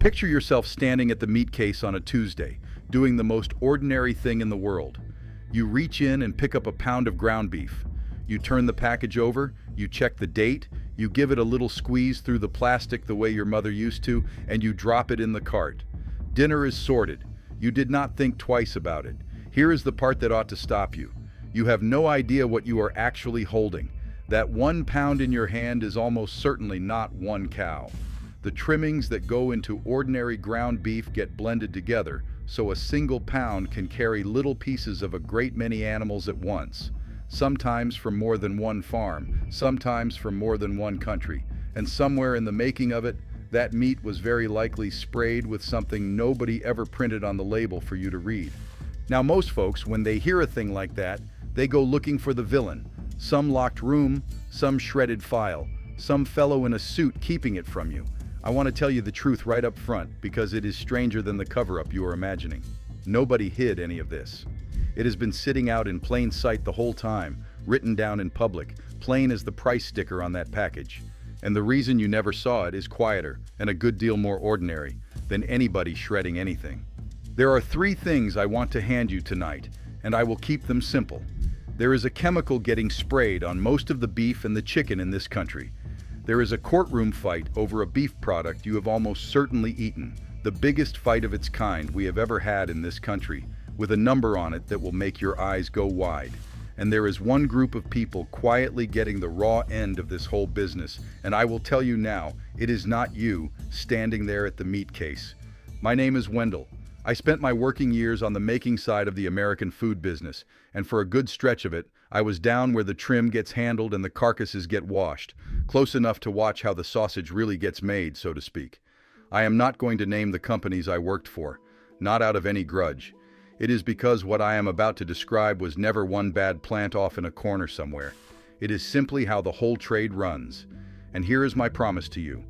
Picture yourself standing at the meat case on a Tuesday, doing the most ordinary thing in the world. You reach in and pick up a pound of ground beef. You turn the package over, you check the date, you give it a little squeeze through the plastic the way your mother used to, and you drop it in the cart. Dinner is sorted. You did not think twice about it. Here is the part that ought to stop you. You have no idea what you are actually holding. That 1 pound in your hand is almost certainly not one cow. The trimmings that go into ordinary ground beef get blended together, so a single pound can carry little pieces of a great many animals at once. Sometimes from more than one farm, sometimes from more than one country. And somewhere in the making of it, that meat was very likely sprayed with something nobody ever printed on the label for you to read. Now most folks, when they hear a thing like that, they go looking for the villain. Some locked room, some shredded file, some fellow in a suit keeping it from you. I want to tell you the truth right up front because it is stranger than the cover-up you are imagining. Nobody hid any of this. It has been sitting out in plain sight the whole time, written down in public, plain as the price sticker on that package. And the reason you never saw it is quieter and a good deal more ordinary than anybody shredding anything. There are 3 things I want to hand you tonight, and I will keep them simple. There is a chemical getting sprayed on most of the beef and the chicken in this country. There is a courtroom fight over a beef product you have almost certainly eaten, the biggest fight of its kind we have ever had in this country, with a number on it that will make your eyes go wide. And there is one group of people quietly getting the raw end of this whole business, and I will tell you now, it is not you standing there at the meat case. My name is Wendell. I spent my working years on the making side of the American food business, and for a good stretch of it, I was down where the trim gets handled and the carcasses get washed, close enough to watch how the sausage really gets made, so to speak. I am not going to name the companies I worked for, not out of any grudge. It is because what I am about to describe was never one bad plant off in a corner somewhere. It is simply how the whole trade runs. And here is my promise to you.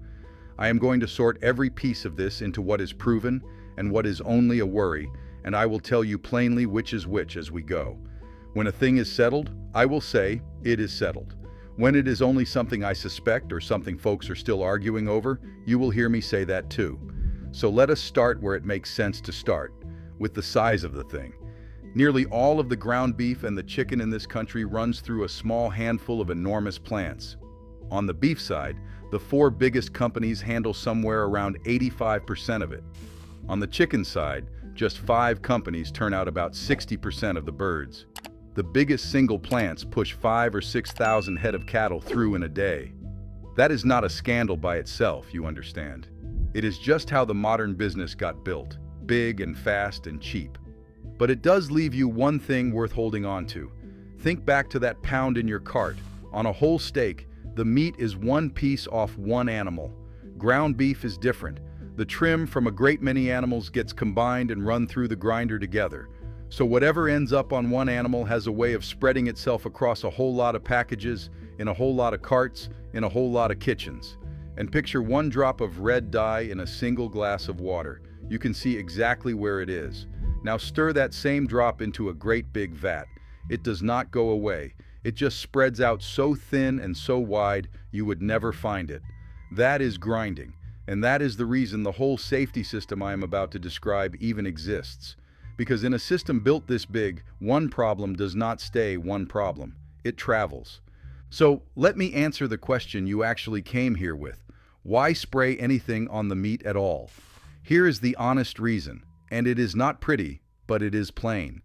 I am going to sort every piece of this into what is proven and what is only a worry, and I will tell you plainly which is which as we go. When a thing is settled, I will say it is settled. When it is only something I suspect or something folks are still arguing over, you will hear me say that too. So let us start where it makes sense to start, with the size of the thing. Nearly all of the ground beef and the chicken in this country runs through a small handful of enormous plants. On the beef side, the 4 biggest companies handle somewhere around 85% of it. On the chicken side, just 5 companies turn out about 60% of the birds. The biggest single plants push 5,000 or 6,000 head of cattle through in a day. That is not a scandal by itself, you understand. It is just how the modern business got built, big and fast and cheap. But it does leave you one thing worth holding on to. Think back to that pound in your cart. On a whole steak, the meat is one piece off one animal. Ground beef is different. The trim from a great many animals gets combined and run through the grinder together. So whatever ends up on one animal has a way of spreading itself across a whole lot of packages, in a whole lot of carts, in a whole lot of kitchens. And picture one drop of red dye in a single glass of water. You can see exactly where it is. Now stir that same drop into a great big vat. It does not go away. It just spreads out so thin and so wide you would never find it. That is grinding. And that is the reason the whole safety system I am about to describe even exists. Because in a system built this big, one problem does not stay one problem. It travels. So let me answer the question you actually came here with. Why spray anything on the meat at all? Here is the honest reason, and it is not pretty, but it is plain.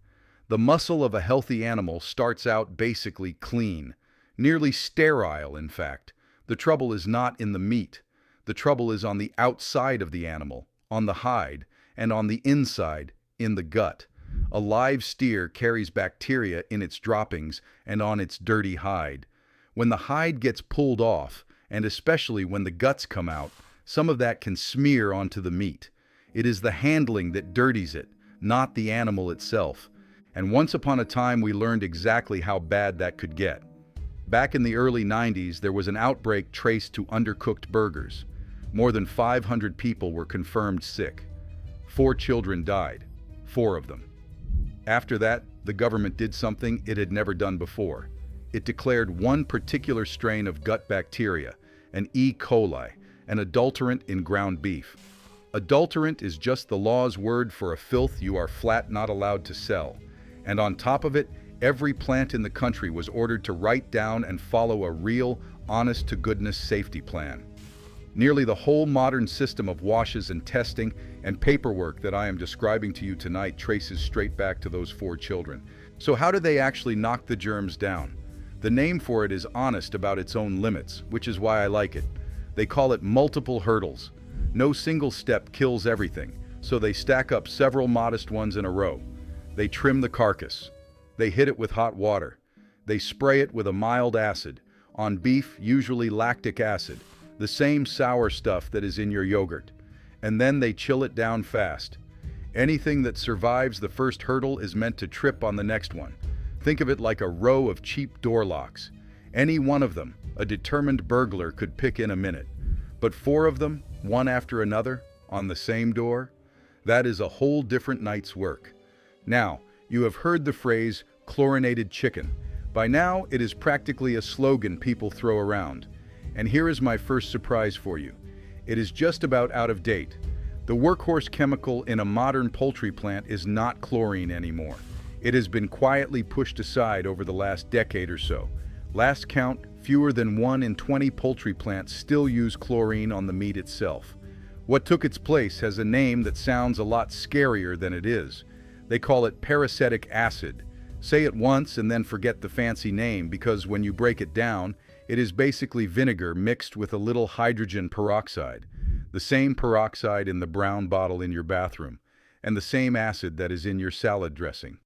The muscle of a healthy animal starts out basically clean, nearly sterile in fact. The trouble is not in the meat. The trouble is on the outside of the animal, on the hide, and on the inside, in the gut. A live steer carries bacteria in its droppings and on its dirty hide. When the hide gets pulled off, and especially when the guts come out, some of that can smear onto the meat. It is the handling that dirties it, not the animal itself. And once upon a time we learned exactly how bad that could get. Back in the early 90s, there was an outbreak traced to undercooked burgers. More than 500 people were confirmed sick. 4 children died, 4 of them. After that, the government did something it had never done before. It declared one particular strain of gut bacteria, an E. coli, an adulterant in ground beef. Adulterant is just the law's word for a filth you are flat not allowed to sell. And on top of it, every plant in the country was ordered to write down and follow a real, honest-to-goodness safety plan. Nearly the whole modern system of washes and testing and paperwork that I am describing to you tonight traces straight back to those 4 children. So how do they actually knock the germs down? The name for it is honest about its own limits, which is why I like it. They call it multiple hurdles. No single step kills everything, so they stack up several modest ones in a row. They trim the carcass. They hit it with hot water. They spray it with a mild acid. On beef, usually lactic acid, the same sour stuff that is in your yogurt. And then they chill it down fast. Anything that survives the first hurdle is meant to trip on the next one. Think of it like a row of cheap door locks. Any one of them, a determined burglar could pick in a minute. But 4 of them, one after another, on the same door, that is a whole different night's work. Now, you have heard the phrase chlorinated chicken. By now, it is practically a slogan people throw around. And here is my first surprise for you. It is just about out of date. The workhorse chemical in a modern poultry plant is not chlorine anymore. It has been quietly pushed aside over the last decade or so. Last count, fewer than 1 in 20 poultry plants still use chlorine on the meat itself. What took its place has a name that sounds a lot scarier than it is. They call it peracetic acid. Say it once and then forget the fancy name, because when you break it down, it is basically vinegar mixed with a little hydrogen peroxide. The same peroxide in the brown bottle in your bathroom, and the same acid that is in your salad dressing.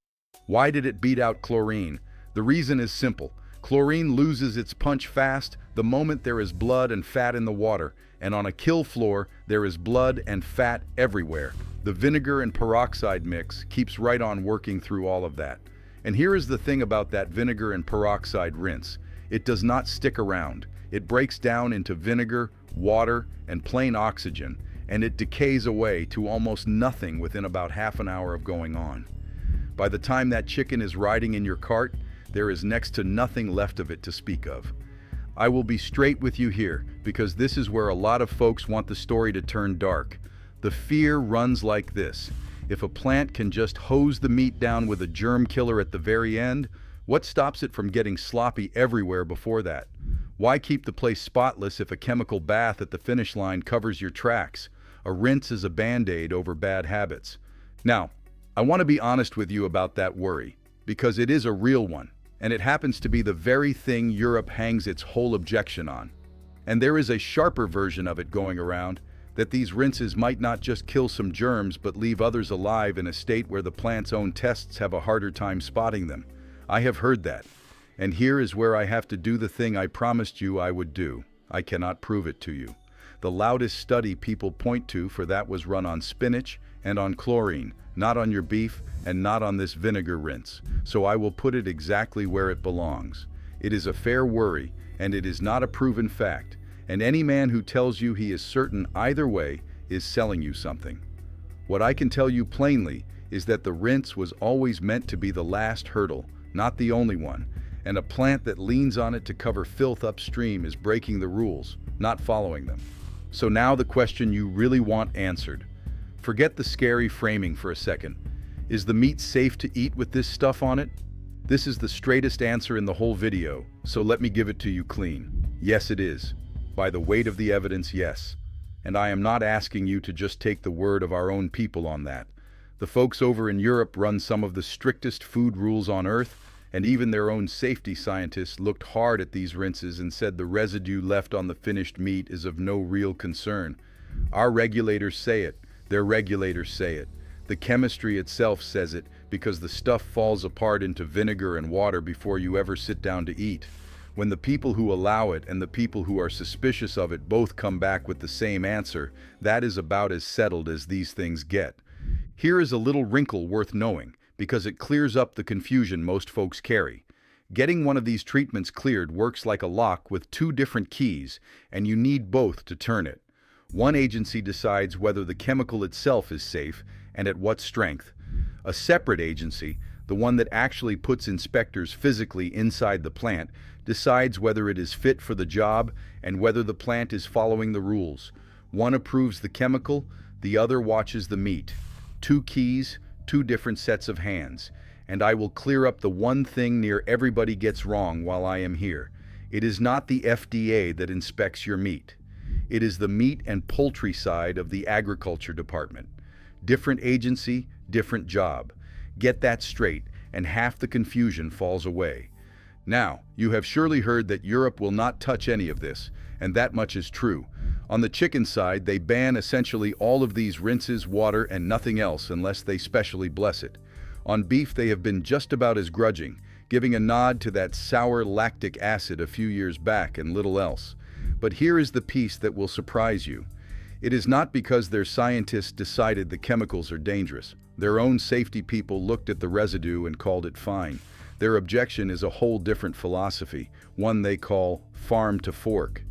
Why did it beat out chlorine? The reason is simple. Chlorine loses its punch fast the moment there is blood and fat in the water, and on a kill floor, there is blood and fat everywhere. The vinegar and peroxide mix keeps right on working through all of that. And here is the thing about that vinegar and peroxide rinse. It does not stick around. It breaks down into vinegar, water, and plain oxygen, and it decays away to almost nothing within about half an hour of going on. By the time that chicken is riding in your cart, there is next to nothing left of it to speak of. I will be straight with you here, because this is where a lot of folks want the story to turn dark. The fear runs like this. If a plant can just hose the meat down with a germ killer at the very end, what stops it from getting sloppy everywhere before that? Why keep the place spotless if a chemical bath at the finish line covers your tracks? A rinse is a band-aid over bad habits. Now, I want to be honest with you about that worry, because it is a real one, and it happens to be the very thing Europe hangs its whole objection on. And there is a sharper version of it going around, that these rinses might not just kill some germs but leave others alive in a state where the plant's own tests have a harder time spotting them. I have heard that. And here is where I have to do the thing I promised you I would do. I cannot prove it to you. The loudest study people point to for that was run on spinach and on chlorine, not on your beef and not on this vinegar rinse. So I will put it exactly where it belongs. It is a fair worry, and it is not a proven fact. And any man who tells you he is certain either way is selling you something. What I can tell you plainly is that the rinse was always meant to be the last hurdle, not the only one, and a plant that leans on it to cover filth upstream is breaking the rules, not following them. So now the question you really want answered. Forget the scary framing for a second. Is the meat safe to eat with this stuff on it? This is the straightest answer in the whole video, so let me give it to you clean. Yes, it is. By the weight of the evidence, yes. And I am not asking you to just take the word of our own people on that. The folks over in Europe run some of the strictest food rules on earth, and even their own safety scientists looked hard at these rinses and said the residue left on the finished meat is of no real concern. Our regulators say it. Their regulators say it. The chemistry itself says it, because the stuff falls apart into vinegar and water before you ever sit down to eat. When the people who allow it and the people who are suspicious of it both come back with the same answer, that is about as settled as these things get. Here is a little wrinkle worth knowing, because it clears up the confusion most folks carry. Getting one of these treatments cleared works like a lock with 2 different keys, and you need both to turn it. One agency decides whether the chemical itself is safe and at what strength. A separate agency, the one that actually puts inspectors physically inside the plant, decides whether it is fit for the job and whether the plant is following the rules. One approves the chemical, the other watches the meat. Two keys, two different sets of hands. And I will clear up the one thing near everybody gets wrong while I am here. It is not the FDA that inspects your meat. It is the meat and poultry side of the agriculture department. Different agency, different job. Get that straight, and half the confusion falls away. Now, you have surely heard that Europe will not touch any of this, and that much is true. On the chicken side, they ban essentially all of these rinses, water, and nothing else unless they specially bless it. On beef, they have been just about as grudging, giving a nod to that sour lactic acid a few years back and little else. But here is the piece that will surprise you. It is not because their scientists decided the chemicals are dangerous. Their own safety people looked at the residue and called it fine. Their objection is a whole different philosophy, one they call farm to fork.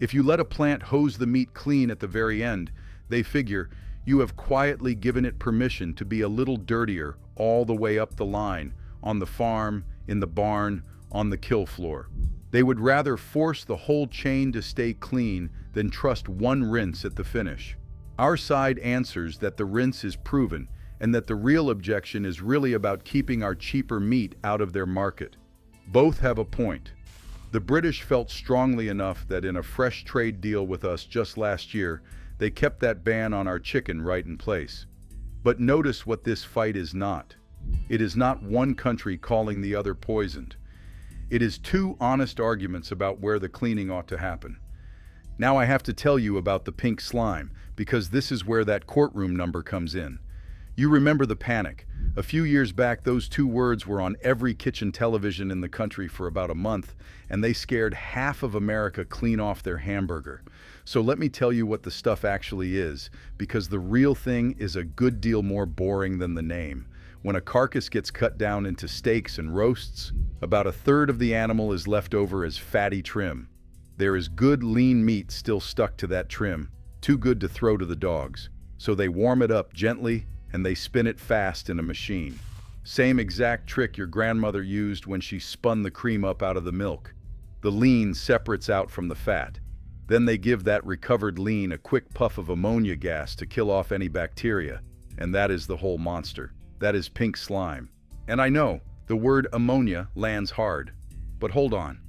If you let a plant hose the meat clean at the very end, they figure you have quietly given it permission to be a little dirtier all the way up the line, on the farm, in the barn, on the kill floor. They would rather force the whole chain to stay clean than trust one rinse at the finish. Our side answers that the rinse is proven and that the real objection is really about keeping our cheaper meat out of their market. Both have a point. The British felt strongly enough that in a fresh trade deal with us just last year, they kept that ban on our chicken right in place. But notice what this fight is not. It is not one country calling the other poisoned. It is two honest arguments about where the cleaning ought to happen. Now I have to tell you about the pink slime, because this is where that courtroom number comes in. You remember the panic. A few years back, those two words were on every kitchen television in the country for about a month, and they scared half of America clean off their hamburger. So let me tell you what the stuff actually is, because the real thing is a good deal more boring than the name. When a carcass gets cut down into steaks and roasts, about a third of the animal is left over as fatty trim. There is good lean meat still stuck to that trim, too good to throw to the dogs. So they warm it up gently and they spin it fast in a machine. Same exact trick your grandmother used when she spun the cream up out of the milk. The lean separates out from the fat. Then they give that recovered lean a quick puff of ammonia gas to kill off any bacteria, and that is the whole monster. That is pink slime. And I know, the word ammonia lands hard. But hold on.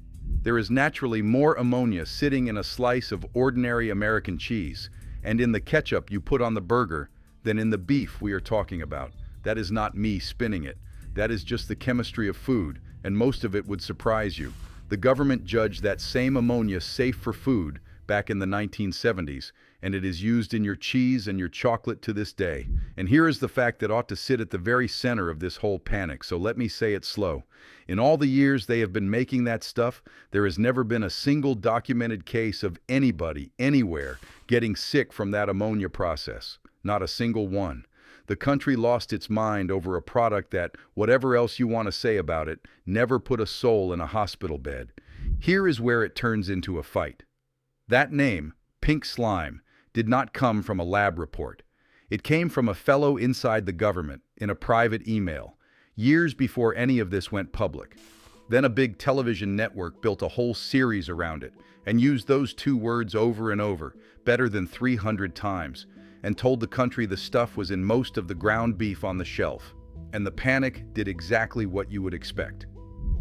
There is naturally more ammonia sitting in a slice of ordinary American cheese, and in the ketchup you put on the burger, than in the beef we are talking about. That is not me spinning it. That is just the chemistry of food, and most of it would surprise you. The government judged that same ammonia safe for food back in the 1970s, and it is used in your cheese and your chocolate to this day. And here is the fact that ought to sit at the very center of this whole panic, so let me say it slow. In all the years they have been making that stuff, there has never been a single documented case of anybody, anywhere, getting sick from that ammonia process. Not a single one. The country lost its mind over a product that, whatever else you want to say about it, never put a soul in a hospital bed. Here is where it turns into a fight. That name, pink slime, did not come from a lab report. It came from a fellow inside the government, in a private email, years before any of this went public. Then a big television network built a whole series around it, and used those two words over and over, better than 300 times, and told the country the stuff was in most of the ground beef on the shelf. And the panic did exactly what you would expect.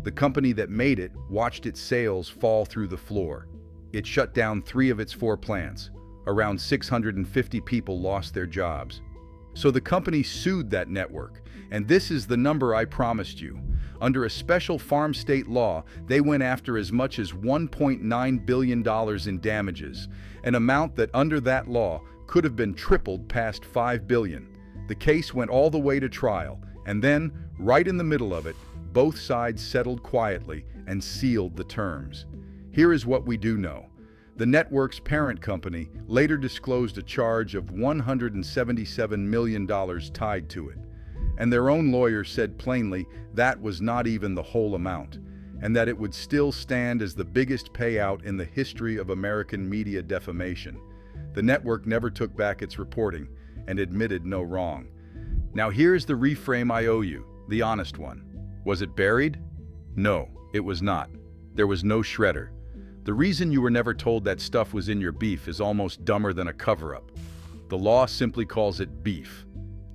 The company that made it watched its sales fall through the floor. It shut down 3 of its 4 plants. Around 650 people lost their jobs. So the company sued that network, and this is the number I promised you. Under a special farm state law, they went after as much as $1.9 billion in damages, an amount that under that law could have been tripled past $5 billion. The case went all the way to trial, and then, right in the middle of it, both sides settled quietly and sealed the terms. Here is what we do know. The network's parent company later disclosed a charge of $177 million tied to it. And their own lawyer said plainly that was not even the whole amount, and that it would still stand as the biggest payout in the history of American media defamation. The network never took back its reporting and admitted no wrong. Now here's the reframe I owe you, the honest one. Was it buried? No, it was not. There was no shredder. The reason you were never told that stuff was in your beef is almost dumber than a cover-up. The law simply calls it beef.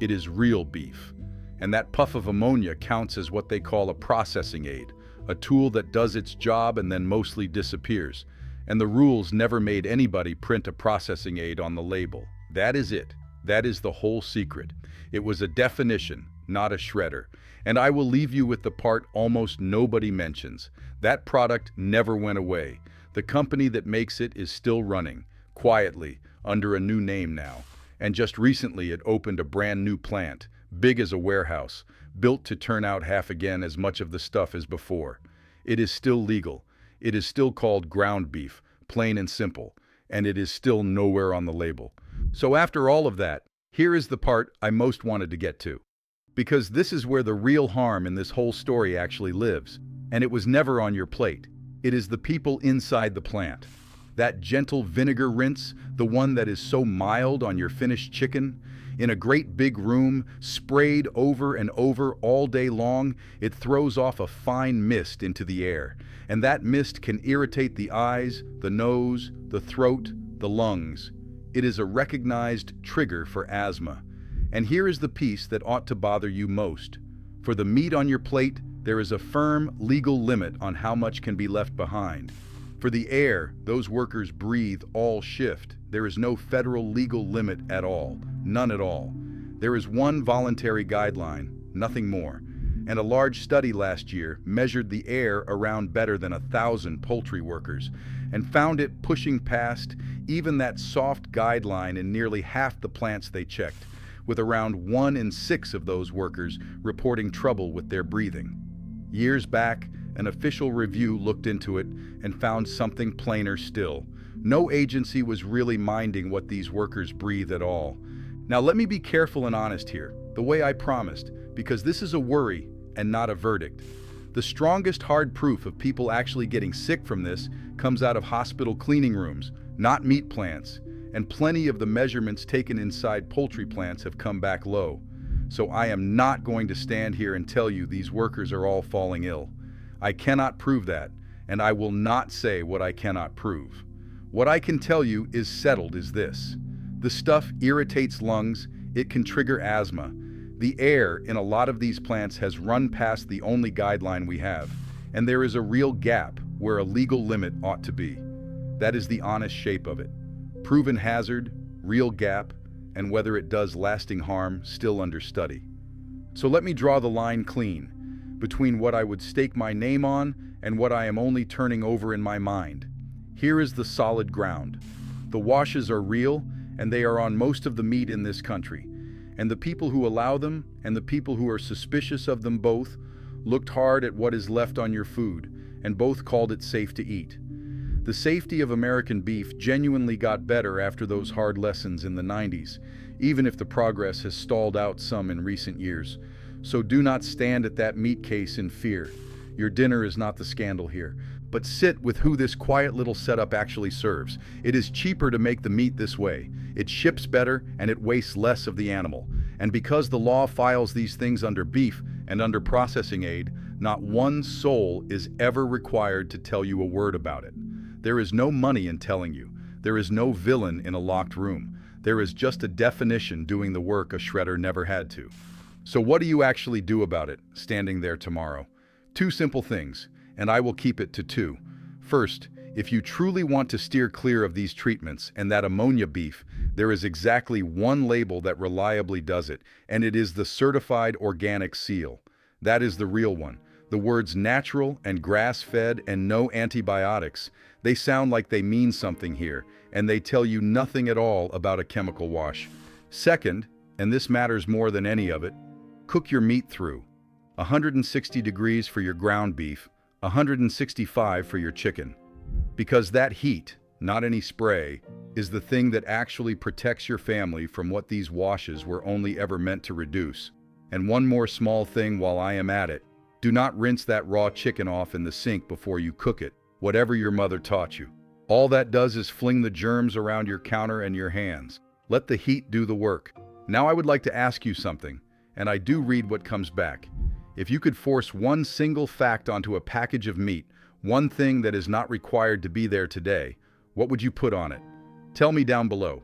It is real beef. And that puff of ammonia counts as what they call a processing aid, a tool that does its job and then mostly disappears. And the rules never made anybody print a processing aid on the label. That is it. That is the whole secret. It was a definition, not a shredder. And I will leave you with the part almost nobody mentions. That product never went away. The company that makes it is still running, quietly, under a new name now. And just recently it opened a brand new plant, big as a warehouse, built to turn out half again as much of the stuff as before. It is still legal. It is still called ground beef, plain and simple, and it is still nowhere on the label. So after all of that, here is the part I most wanted to get to. Because this is where the real harm in this whole story actually lives, and it was never on your plate. It is the people inside the plant. That gentle vinegar rinse, the one that is so mild on your finished chicken, in a great big room, sprayed over and over all day long, it throws off a fine mist into the air. And that mist can irritate the eyes, the nose, the throat, the lungs. It is a recognized trigger for asthma. And here is the piece that ought to bother you most. For the meat on your plate, there is a firm legal limit on how much can be left behind. For the air those workers breathe all shift, there is no federal legal limit at all, none at all. There is one voluntary guideline, nothing more. And a large study last year measured the air around better than 1,000 poultry workers and found it pushing past even that soft guideline in nearly half the plants they checked, with around 1 in 6 of those workers reporting trouble with their breathing. Years back, an official review looked into it and found something plainer still. No agency was really minding what these workers breathe at all. Now let me be careful and honest here, the way I promised, because this is a worry and not a verdict. The strongest hard proof of people actually getting sick from this comes out of hospital cleaning rooms, not meat plants, and plenty of the measurements taken inside poultry plants have come back low. So I am not going to stand here and tell you these workers are all falling ill. I cannot prove that, and I will not say what I cannot prove. What I can tell you is settled is this. The stuff irritates lungs, it can trigger asthma. The air in a lot of these plants has run past the only guideline we have, and there is a real gap where a legal limit ought to be. That is the honest shape of it. Proven hazard, real gap, and whether it does lasting harm still under study. So let me draw the line clean between what I would stake my name on and what I am only turning over in my mind. Here is the solid ground. The washes are real, and they are on most of the meat in this country. And the people who allow them and the people who are suspicious of them both looked hard at what is left on your food, and both called it safe to eat. The safety of American beef genuinely got better after those hard lessons in the 90s, even if the progress has stalled out some in recent years. So do not stand at that meat case in fear. Your dinner is not the scandal here, but sit with who this quiet little setup actually serves. It is cheaper to make the meat this way. It ships better and it wastes less of the animal. And because the law files these things under beef and under processing aid, not one soul is ever required to tell you a word about it. There is no money in telling you. There is no villain in a locked room. There is just a definition doing the work a shredder never had to. So what do you actually do about it, standing there tomorrow? 2 simple things, and I will keep it to 2. First, if you truly want to steer clear of these treatments and that ammonia beef, there is exactly one label that reliably does it, and it is the certified organic seal. That is the real one. The words natural and grass-fed and no antibiotics, they sound like they mean something here, and they tell you nothing at all about a chemical wash. Second, and this matters more than any of it, cook your meat through. 160 degrees for your ground beef, 165 for your chicken. Because that heat, not any spray, is the thing that actually protects your family from what these washes were only ever meant to reduce. And one more small thing while I am at it. Do not rinse that raw chicken off in the sink before you cook it, whatever your mother taught you. All that does is fling the germs around your counter and your hands. Let the heat do the work. Now I would like to ask you something, and I do read what comes back. If you could force one single fact onto a package of meat, one thing that is not required to be there today, what would you put on it? Tell me down below.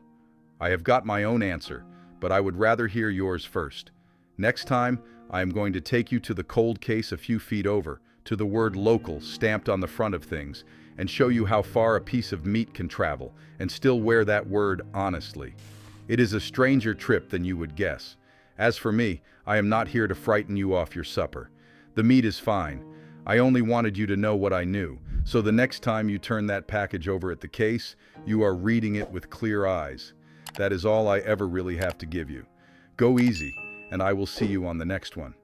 I have got my own answer, but I would rather hear yours first. Next time, I am going to take you to the cold case a few feet over, to the word local stamped on the front of things, and show you how far a piece of meat can travel, and still wear that word honestly. It is a stranger trip than you would guess. As for me, I am not here to frighten you off your supper. The meat is fine. I only wanted you to know what I knew, so the next time you turn that package over at the case, you are reading it with clear eyes. That is all I ever really have to give you. Go easy, and I will see you on the next one.